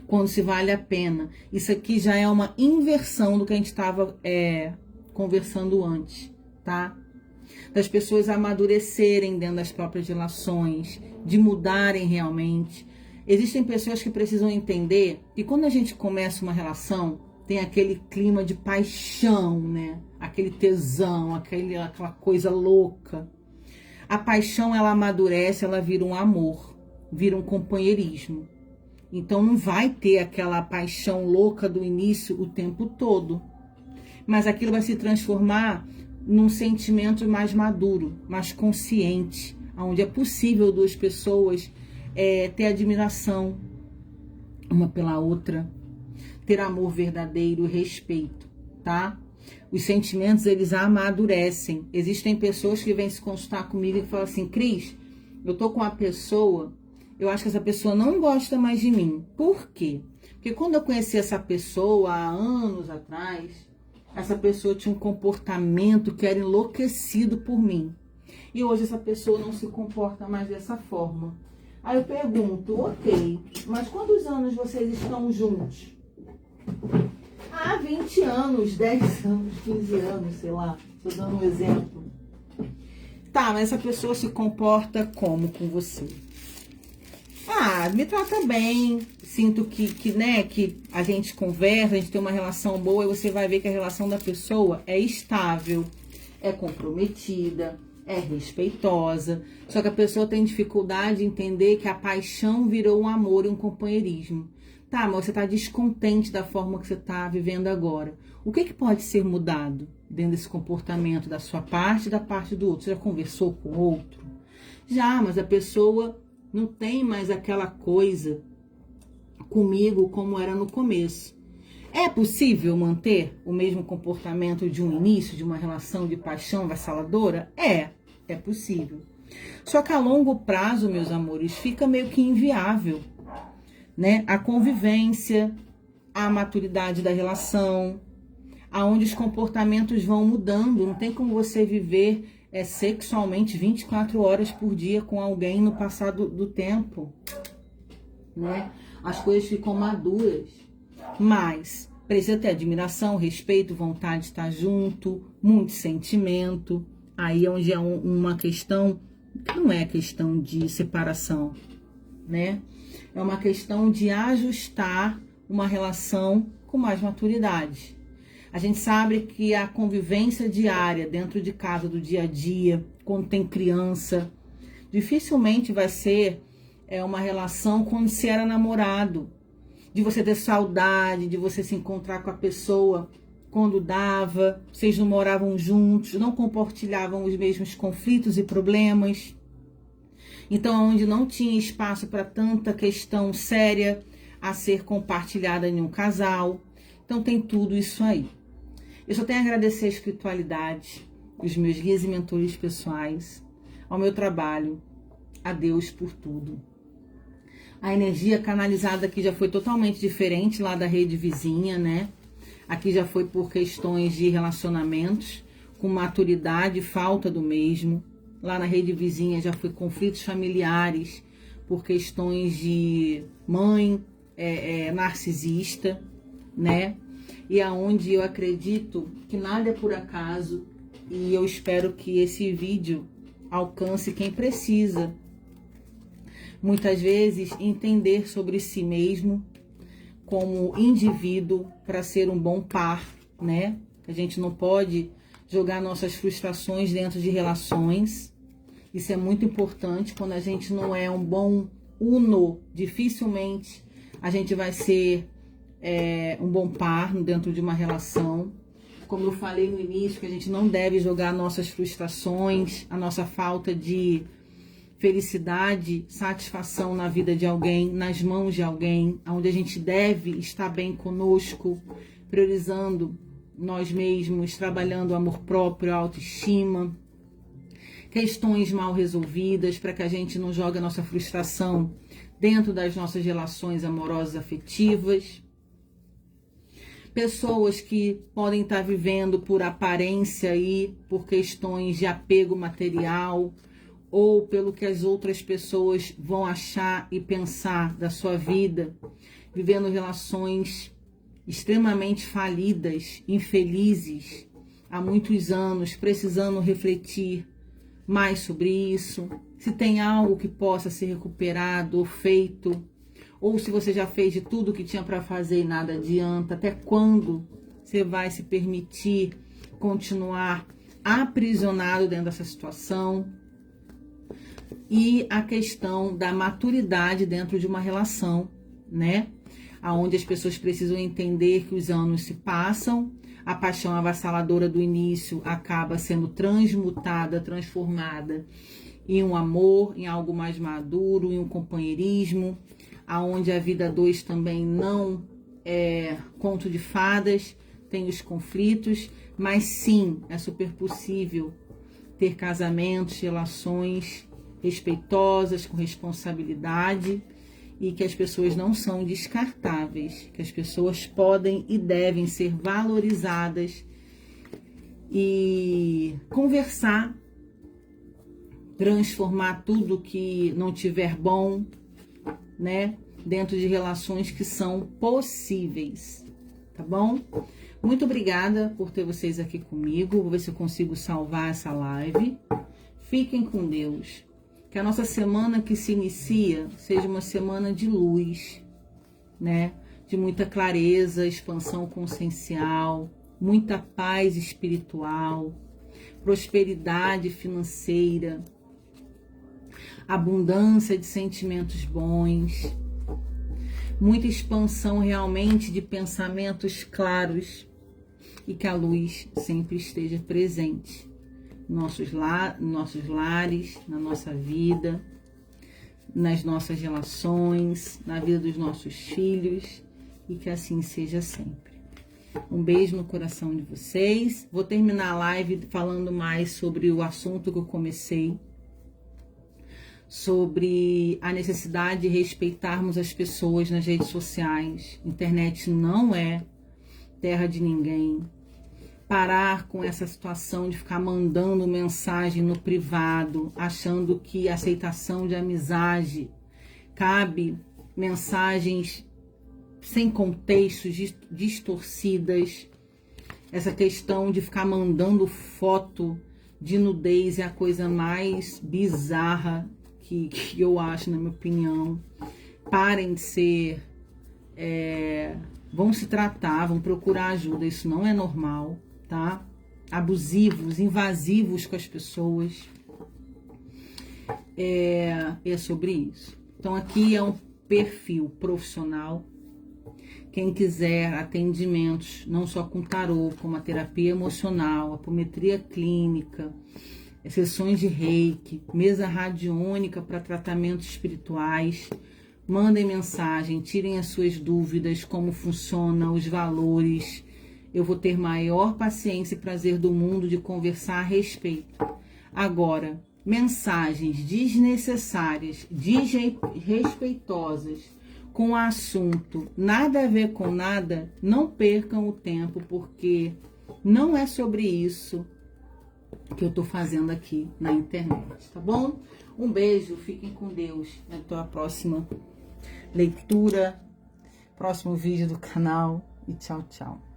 quando se vale a pena. Isso aqui já é uma inversão do que a gente estava conversando antes, tá? Das pessoas amadurecerem dentro das próprias relações, de mudarem realmente. Existem pessoas que precisam entender que quando a gente começa uma relação, tem aquele clima de paixão, né? Aquele tesão, aquela coisa louca. A paixão, ela amadurece, ela vira um amor, vira um companheirismo. Então não vai ter aquela paixão louca do início o tempo todo. Mas aquilo vai se transformar num sentimento mais maduro, mais consciente, onde é possível duas pessoas ter admiração uma pela outra, ter amor verdadeiro, respeito, tá? Os sentimentos, eles amadurecem. Existem pessoas que vêm se consultar comigo e falam assim, Cris, eu tô com uma pessoa, eu acho que essa pessoa não gosta mais de mim. Por quê? Porque quando eu conheci essa pessoa há anos atrás, essa pessoa tinha um comportamento que era enlouquecido por mim. E hoje essa pessoa não se comporta mais dessa forma. Aí eu pergunto, ok, mas quantos anos vocês estão juntos? Ah, 20 anos, 10 anos, 15 anos, sei lá. Estou dando um exemplo. Tá, mas essa pessoa se comporta como com você? Ah, me trata bem, sinto que a gente conversa, a gente tem uma relação boa, e você vai ver que a relação da pessoa é estável, é comprometida, é respeitosa. Só que a pessoa tem dificuldade de entender que a paixão virou um amor e um companheirismo. Tá, mas você está descontente da forma que você está vivendo agora. O que pode ser mudado dentro desse comportamento da sua parte e da parte do outro? Você já conversou com o outro? Já, mas a pessoa não tem mais aquela coisa comigo como era no começo. É possível manter o mesmo comportamento de um início, de uma relação de paixão avassaladora? É possível. Só que a longo prazo, meus amores, fica meio que inviável, né? A convivência, a maturidade da relação, aonde os comportamentos vão mudando. Não tem como você viver sexualmente 24 horas por dia com alguém no passado do tempo, né? As coisas ficam maduras, mas precisa ter admiração, respeito, vontade de estar junto, muito sentimento. Aí é onde é uma questão que não é questão de separação, né? É uma questão de ajustar uma relação com mais maturidade. A gente sabe que a convivência diária dentro de casa, do dia a dia, quando tem criança, dificilmente vai ser uma relação quando se era namorado. De você ter saudade, de você se encontrar com a pessoa quando dava, vocês não moravam juntos, não compartilhavam os mesmos conflitos e problemas. Então, onde não tinha espaço para tanta questão séria a ser compartilhada em um casal. Então, tem tudo isso aí. Eu só tenho a agradecer a espiritualidade, os meus guias e mentores pessoais, ao meu trabalho, a Deus por tudo. A energia canalizada aqui já foi totalmente diferente lá da rede vizinha, né? Aqui já foi por questões de relacionamentos, com maturidade, falta do mesmo. Lá na rede vizinha já foi conflitos familiares, por questões de mãe narcisista, né? E aonde eu acredito que nada é por acaso, e eu espero que esse vídeo alcance quem precisa. Muitas vezes entender sobre si mesmo como indivíduo para ser um bom par, né? A gente não pode jogar nossas frustrações dentro de relações. Isso é muito importante. Quando a gente não é um bom uno, dificilmente a gente vai ser um bom par dentro de uma relação. Como eu falei no início, que a gente não deve jogar nossas frustrações, a nossa falta de felicidade, satisfação na vida de alguém, nas mãos de alguém, onde a gente deve estar bem conosco, priorizando nós mesmos, trabalhando o amor próprio, a autoestima, questões mal resolvidas, para que a gente não jogue a nossa frustração dentro das nossas relações amorosas afetivas. Pessoas que podem estar vivendo por aparência e por questões de apego material, ou pelo que as outras pessoas vão achar e pensar da sua vida, vivendo relações extremamente falidas, infelizes, há muitos anos, precisando refletir mais sobre isso, se tem algo que possa ser recuperado ou feito, ou se você já fez de tudo que tinha para fazer e nada adianta, até quando você vai se permitir continuar aprisionado dentro dessa situação. E a questão da maturidade dentro de uma relação, né? Onde as pessoas precisam entender que os anos se passam, a paixão avassaladora do início acaba sendo transmutada, transformada em um amor, em algo mais maduro, em um companheirismo, aonde a vida 2 também não é conto de fadas, tem os conflitos, mas sim, é super possível ter casamentos, relações respeitosas, com responsabilidade, e que as pessoas não são descartáveis, que as pessoas podem e devem ser valorizadas e conversar, transformar tudo que não tiver bom, né, dentro de relações que são possíveis, tá bom? Muito obrigada por ter vocês aqui comigo. Vou ver se eu consigo salvar essa live. Fiquem com Deus. Que a nossa semana que se inicia seja uma semana de luz, né? De muita clareza, expansão consciencial, muita paz espiritual, prosperidade financeira, abundância de sentimentos bons, muita expansão realmente de pensamentos claros e que a luz sempre esteja presente nos nossos lares, na nossa vida, nas nossas relações, na vida dos nossos filhos, e que assim seja sempre. Um beijo no coração de vocês. Vou terminar a live falando mais sobre o assunto que eu comecei, sobre a necessidade de respeitarmos as pessoas nas redes sociais. Internet não é terra de ninguém. Parar com essa situação de ficar mandando mensagem no privado, achando que a aceitação de amizade cabe mensagens sem contextos, distorcidas. Essa questão de ficar mandando foto de nudez é a coisa mais bizarra que eu acho, na minha opinião. Parem de ser... vão se tratar, vão procurar ajuda. Isso não é normal, tá? Abusivos, invasivos com as pessoas. É sobre isso. Então aqui é um perfil profissional. Quem quiser atendimentos, não só com tarô, como a terapia emocional, apometria clínica, sessões de reiki, mesa radiônica para tratamentos espirituais, mandem mensagem, tirem as suas dúvidas, como funciona, os valores. Eu vou ter maior paciência e prazer do mundo de conversar a respeito. Agora, mensagens desnecessárias, desrespeitosas, com o assunto nada a ver com nada, não percam o tempo, porque não é sobre isso que eu tô fazendo aqui na internet, tá bom? Um beijo, fiquem com Deus. Até a próxima leitura, próximo vídeo do canal e tchau, tchau.